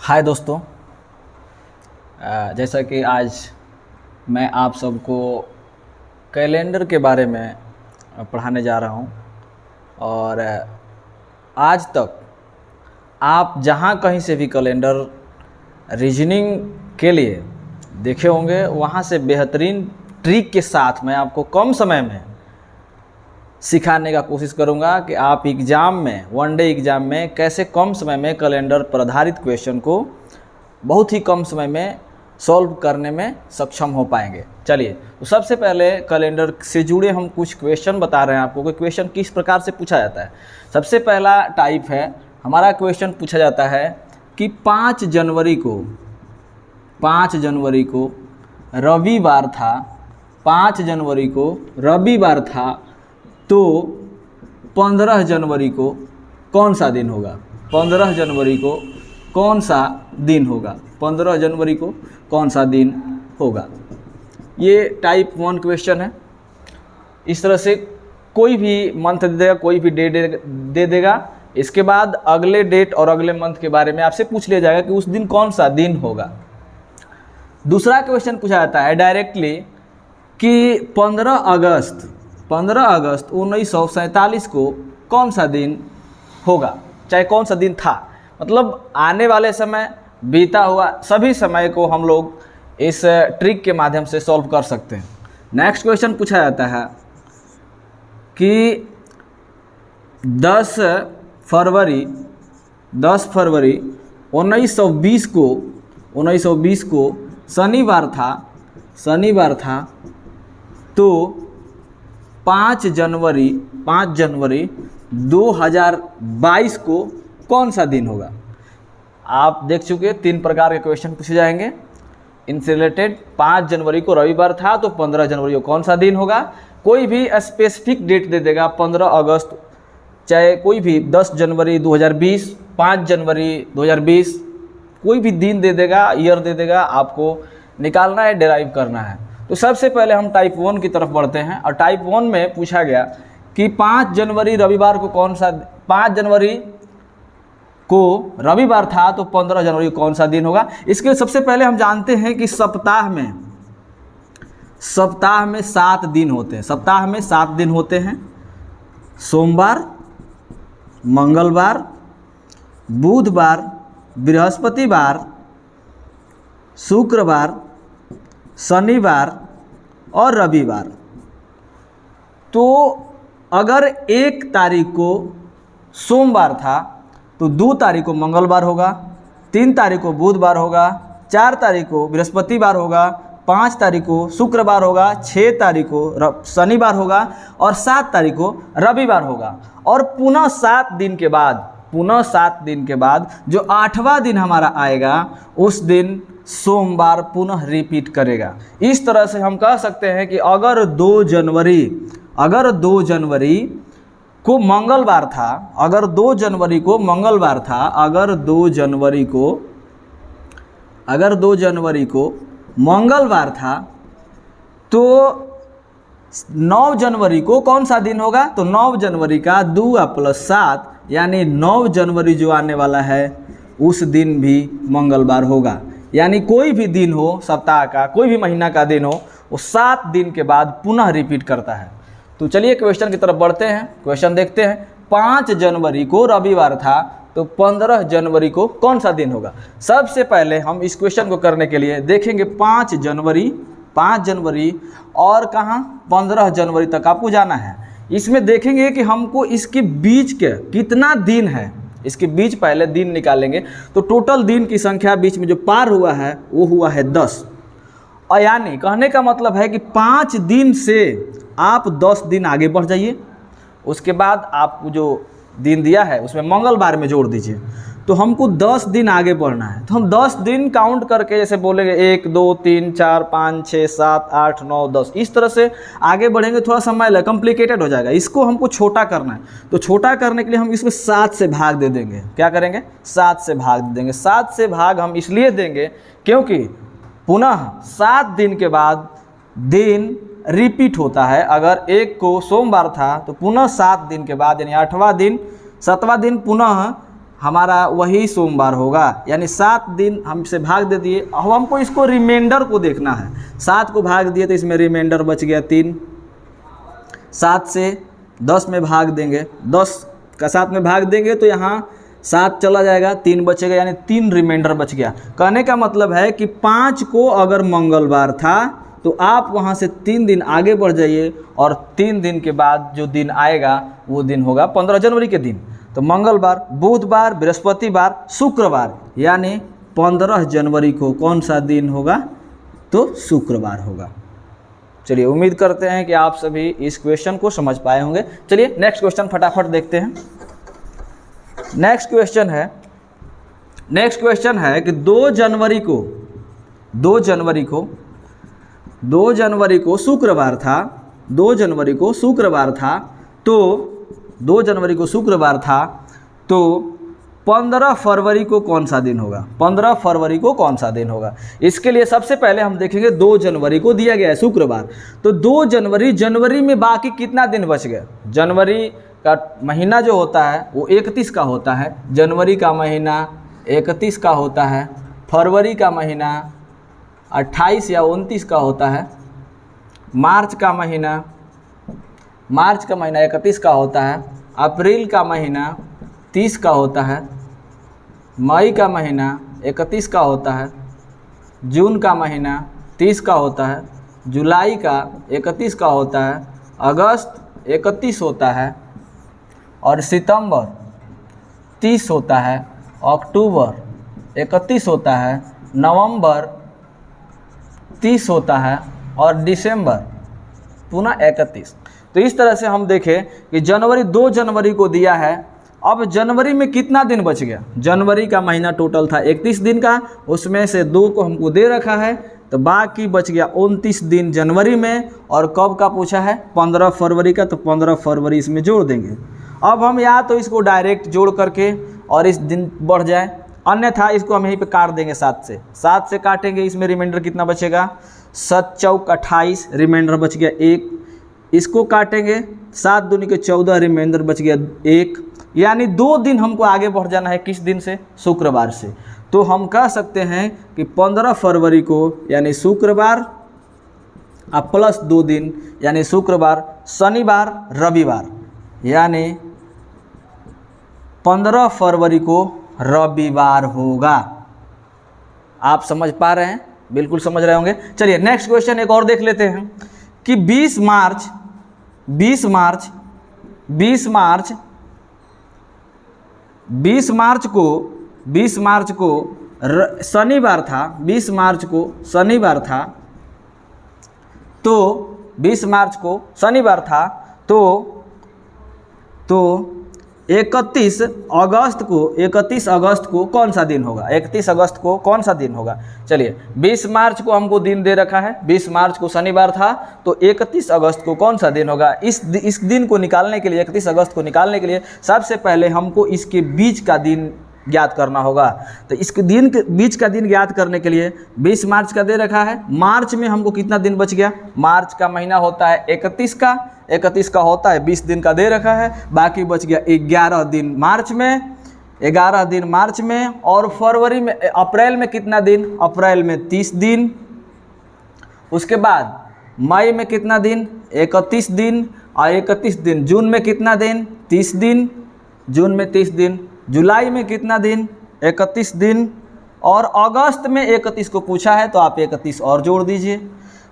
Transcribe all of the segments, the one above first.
हाय दोस्तों। जैसा कि आज मैं आप सबको कैलेंडर के बारे में पढ़ाने जा रहा हूं और आज तक आप जहां कहीं से भी कैलेंडर रीजनिंग के लिए देखे होंगे, वहां से बेहतरीन ट्रिक के साथ मैं आपको कम समय में सिखाने का कोशिश करूंगा कि आप एग्ज़ाम में, वनडे एग्ज़ाम में कैसे कम समय में कैलेंडर पर आधारित क्वेश्चन को बहुत ही कम समय में सॉल्व करने में सक्षम हो पाएंगे। चलिए, तो सबसे पहले कैलेंडर से जुड़े हम कुछ क्वेश्चन बता रहे हैं आपको कि क्वेश्चन किस प्रकार से पूछा जाता है। सबसे पहला टाइप है, हमारा क्वेश्चन पूछा जाता है कि 5 जनवरी को रविवार था, 5 जनवरी को रविवार था, तो 15 जनवरी को कौन सा दिन होगा? 15 जनवरी को कौन सा दिन होगा? 15 जनवरी को कौन सा दिन होगा? ये टाइप 1 क्वेश्चन है। इस तरह से कोई भी मंथ दे देगा, कोई भी डेट दे देगा। इसके बाद अगले डेट और अगले मंथ के बारे में आपसे पूछ लिया जाएगा कि उस दिन कौन सा दिन होगा। दूसरा क्वेश्चन पूछा जाता है डायरेक्टली कि 15 अगस्त 1947 को कौन सा दिन होगा, चाहे कौन सा दिन था। मतलब आने वाले समय, बीता हुआ सभी समय को हम लोग इस ट्रिक के माध्यम से सॉल्व कर सकते हैं। नेक्स्ट क्वेश्चन पूछा जाता है कि 10 फरवरी 1920 को शनिवार था, तो 5 जनवरी 2022 को कौन सा दिन होगा? आप देख चुके 3 प्रकार के क्वेश्चन पूछे जाएंगे इनसे रिलेटेड। 5 जनवरी को रविवार था, तो 15 जनवरी को कौन सा दिन होगा? कोई भी स्पेसिफिक डेट दे देगा, 15 अगस्त, चाहे कोई भी 10 जनवरी 2020, 5 जनवरी 2020, कोई भी दिन दे देगा, ईयर दे देगा, आपको निकालना है, डेराइव करना है। तो सबसे पहले हम टाइप 1 की तरफ बढ़ते हैं और टाइप 1 में पूछा गया कि 5 जनवरी रविवार को 5 जनवरी को रविवार था, तो 15 जनवरी को कौन सा दिन होगा? इसके लिए सबसे पहले हम जानते हैं कि सप्ताह में 7 दिन होते हैं। सप्ताह में 7 दिन होते हैं। सोमवार, मंगलवार, बुधवार, बृहस्पतिवार, शुक्रवार, शनिवार और रविवार। तो अगर 1 तारीख को सोमवार था, तो 2 तारीख को मंगलवार होगा, 3 तारीख को बुधवार होगा, 4 तारीख को बृहस्पतिवार होगा, 5 तारीख को शुक्रवार होगा, 6 तारीख को शनिवार होगा और 7 तारीख को रविवार होगा। और पुनः 7 दिन के बाद जो 8वां दिन हमारा आएगा, उस दिन सोमवार पुनः रिपीट करेगा। इस तरह से हम कह सकते हैं कि अगर 2 जनवरी को मंगलवार था, अगर 2 जनवरी को मंगलवार था, तो 9 जनवरी को कौन सा दिन होगा? तो 9 जनवरी का 2 + 7 यानी 9 जनवरी जो आने वाला है, उस दिन भी मंगलवार होगा। यानी कोई भी दिन हो सप्ताह का, कोई भी महीना का दिन हो, वो 7 दिन के बाद पुनः रिपीट करता है। तो चलिए क्वेश्चन की तरफ बढ़ते हैं। क्वेश्चन देखते हैं। 5 जनवरी को रविवार था, तो 15 जनवरी को कौन सा दिन होगा? सबसे पहले हम इस क्वेश्चन को करने के लिए देखेंगे 5 जनवरी और कहाँ 15 जनवरी तक आपको जाना है। इसमें देखेंगे कि हमको इसके बीच के कितना दिन है, इसके बीच पहले दिन निकालेंगे। तो टोटल दिन की संख्या बीच में जो पार हुआ है वो हुआ है 10। और यानी कहने का मतलब है कि 5 दिन से आप 10 दिन आगे बढ़ जाइए। उसके बाद आपको जो दिन दिया है उसमें मंगलवार में जोड़ दीजिए, तो हमको 10 दिन आगे बढ़ना है। तो हम 10 दिन काउंट करके जैसे बोलेंगे 1 2 3 4 5 6 7 8 9 10, इस तरह से आगे बढ़ेंगे। थोड़ा समय कॉम्प्लिकेटेड हो जाएगा, इसको हमको छोटा करना है। तो छोटा करने के लिए हम इसमें 7 से भाग दे देंगे। क्या करेंगे? 7 से भाग दे देंगे। 7 से भाग हम इसलिए देंगे क्योंकि पुनः 7 दिन के बाद दिन रिपीट होता है। अगर 1 को सोमवार था, तो पुनः 7 दिन के बाद यानी 8वां दिन 7वां दिन पुनः हमारा वही सोमवार होगा, यानी 7 दिन हमसे भाग दे दिए। अब हमको इसको रिमाइंडर को देखना है। 7 को भाग दिए तो इसमें रिमाइंडर बच गया 3। 7 से 10 में भाग देंगे, 10 का 7 में भाग देंगे तो यहाँ 7 चला जाएगा, 3 बचेगा, यानी 3 रिमाइंडर बच गया। कहने का मतलब है कि 5 को अगर मंगलवार था तो आप वहाँ से 3 दिन आगे बढ़ जाइए और 3 दिन के बाद जो दिन आएगा वो दिन होगा 15 जनवरी के दिन। तो मंगलवार, बुधवार, बृहस्पतिवार, शुक्रवार, यानी 15 जनवरी को कौन सा दिन होगा? तो शुक्रवार होगा। चलिए, उम्मीद करते हैं कि आप सभी इस क्वेश्चन को समझ पाए होंगे। चलिए नेक्स्ट क्वेश्चन फटाफट देखते हैं। नेक्स्ट क्वेश्चन है कि 2 जनवरी को शुक्रवार था। 2 जनवरी को शुक्रवार था तो 15 फरवरी को कौन सा दिन होगा? 15 फरवरी को कौन सा दिन होगा? इसके लिए सबसे पहले हम देखेंगे 2 जनवरी को दिया गया है शुक्रवार, तो 2 जनवरी में बाकी कितना दिन बच गया? जनवरी का महीना जो होता है वो 31 का होता है, जनवरी का महीना 31 का होता है, फरवरी का महीना 28 या 29 का होता है, मार्च का महीना 31 का होता है, अप्रैल का महीना 30 का होता है, मई का महीना 31 का होता है, जून का महीना 30 का होता है, जुलाई का 31 का होता है, अगस्त 31 होता है और सितंबर 30 होता है, अक्टूबर 31 होता है, नवंबर 30 होता है और दिसंबर पुनः 31। तो इस तरह से हम देखें कि 2 जनवरी को दिया है। अब जनवरी में कितना दिन बच गया? जनवरी का महीना टोटल था 31 दिन का, उसमें से 2 को हमको दे रखा है, तो बाकी बच गया 29 दिन जनवरी में। और कब का पूछा है? 15 फरवरी का, तो 15 फरवरी इसमें जोड़ देंगे। अब हम या तो इसको डायरेक्ट जोड़ करके और इस दिन बढ़ जाए, अन्यथा इसको हम यहीं पे काट देंगे 7 से काटेंगे, इसमें रिमाइंडर कितना बचेगा? 7 चौक 28, रिमाइंडर बच गया 1। इसको काटेंगे 7 दूनी के 14, रिमाइंडर बच गया 1, यानी 2 दिन हमको आगे बढ़ जाना है। किस दिन से? शुक्रवार से। तो हम कह सकते हैं कि 15 फरवरी को यानी शुक्रवार प्लस 2 दिन यानी शुक्रवार, शनिवार, रविवार, यानी 15 फरवरी को रविवार होगा। आप समझ पा रहे हैं? बिल्कुल समझ रहे होंगे। चलिए नेक्स्ट क्वेश्चन एक और देख लेते हैं कि 20 मार्च को शनिवार था। 20 मार्च को शनिवार था, तो 20 मार्च को शनिवार था तो 31 अगस्त को कौन सा दिन होगा? 31 अगस्त को कौन सा दिन होगा? चलिए, 20 मार्च को हमको दिन दे रखा है, 20 मार्च को शनिवार था, तो 31 अगस्त को कौन सा दिन होगा? इस दिन को निकालने के लिए, 31 अगस्त को निकालने के लिए सबसे पहले हमको इसके बीच का दिन ज्ञात करना होगा। तो इसके दिन के बीच का दिन ज्ञात करने के लिए 20 मार्च का दे रखा है, मार्च में हमको कितना दिन बच गया? मार्च का महीना होता है 31 का होता है, 20 दिन का दे रखा है, बाकी बच गया 11 दिन मार्च में। और फरवरी में, अप्रैल में कितना दिन? अप्रैल में 30 दिन। उसके बाद मई में कितना दिन? 31 दिन। और 31 दिन जून में कितना दिन? 30 दिन, जून में 30 दिन। जुलाई में कितना दिन? 31 दिन। और अगस्त में 31 को पूछा है तो आप 31 और जोड़ दीजिए।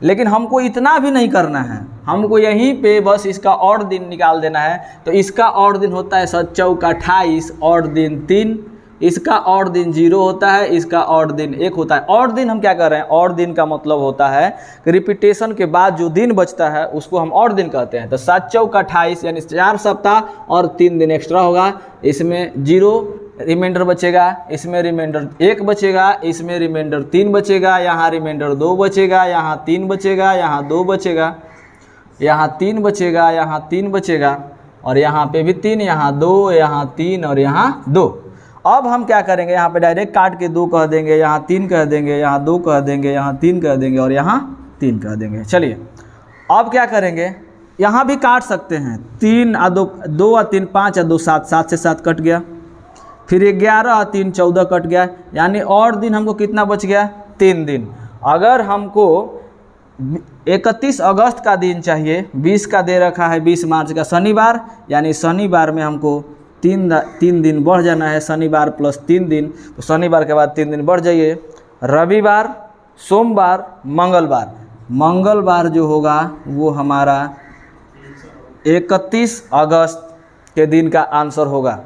लेकिन हमको इतना भी नहीं करना है, हमको यहीं पे बस इसका और दिन निकाल देना है। तो इसका और दिन होता है 7 चौक 28, और दिन 3, इसका और दिन 0 होता है, इसका और दिन 1 होता है। और दिन हम क्या कर रहे हैं? और दिन का मतलब होता है कि रिपीटेशन के बाद जो दिन बचता है उसको हम और दिन कहते हैं। तो 7 चौक 28 यानी 4 सप्ताह और 3 दिन एक्स्ट्रा होगा, इसमें 0 रिमाइंडर बचेगा, इसमें रिमाइंडर 1 बचेगा, इसमें रिमाइंडर 3 बचेगा, यहाँ रिमाइंडर 2 बचेगा, यहाँ 3 बचेगा, यहाँ 2 बचेगा, यहाँ 3 बचेगा, यहाँ 3 बचेगा, और यहाँ पे भी 3, यहाँ 2, यहाँ 3 और यहाँ 2। अब हम क्या करेंगे? यहाँ पे डायरेक्ट काट के 2 कह देंगे, यहाँ 3 कह देंगे, यहाँ 2 कह देंगे, यहाँ 3 कह देंगे और यहाँ 3 कह देंगे। चलिए अब क्या करेंगे? यहाँ भी काट सकते हैं, 3 और 2 और 3 5 और 2 7, 7 से 7 कट गया, फिर 11 और 3 14 कट गया, यानी और दिन हमको कितना बच गया? 3 दिन। अगर हमको 31 अगस्त का दिन चाहिए, 20 का दे रखा है 20 मार्च का शनिवार, यानी शनिवार में हमको 3 दिन बढ़ जाना है, शनिवार प्लस 3 दिन, तो शनिवार के बाद 3 दिन बढ़ जाइए। रविवार, सोमवार, मंगलवार, मंगलवार जो होगा वो हमारा 31 अगस्त के दिन का आंसर होगा।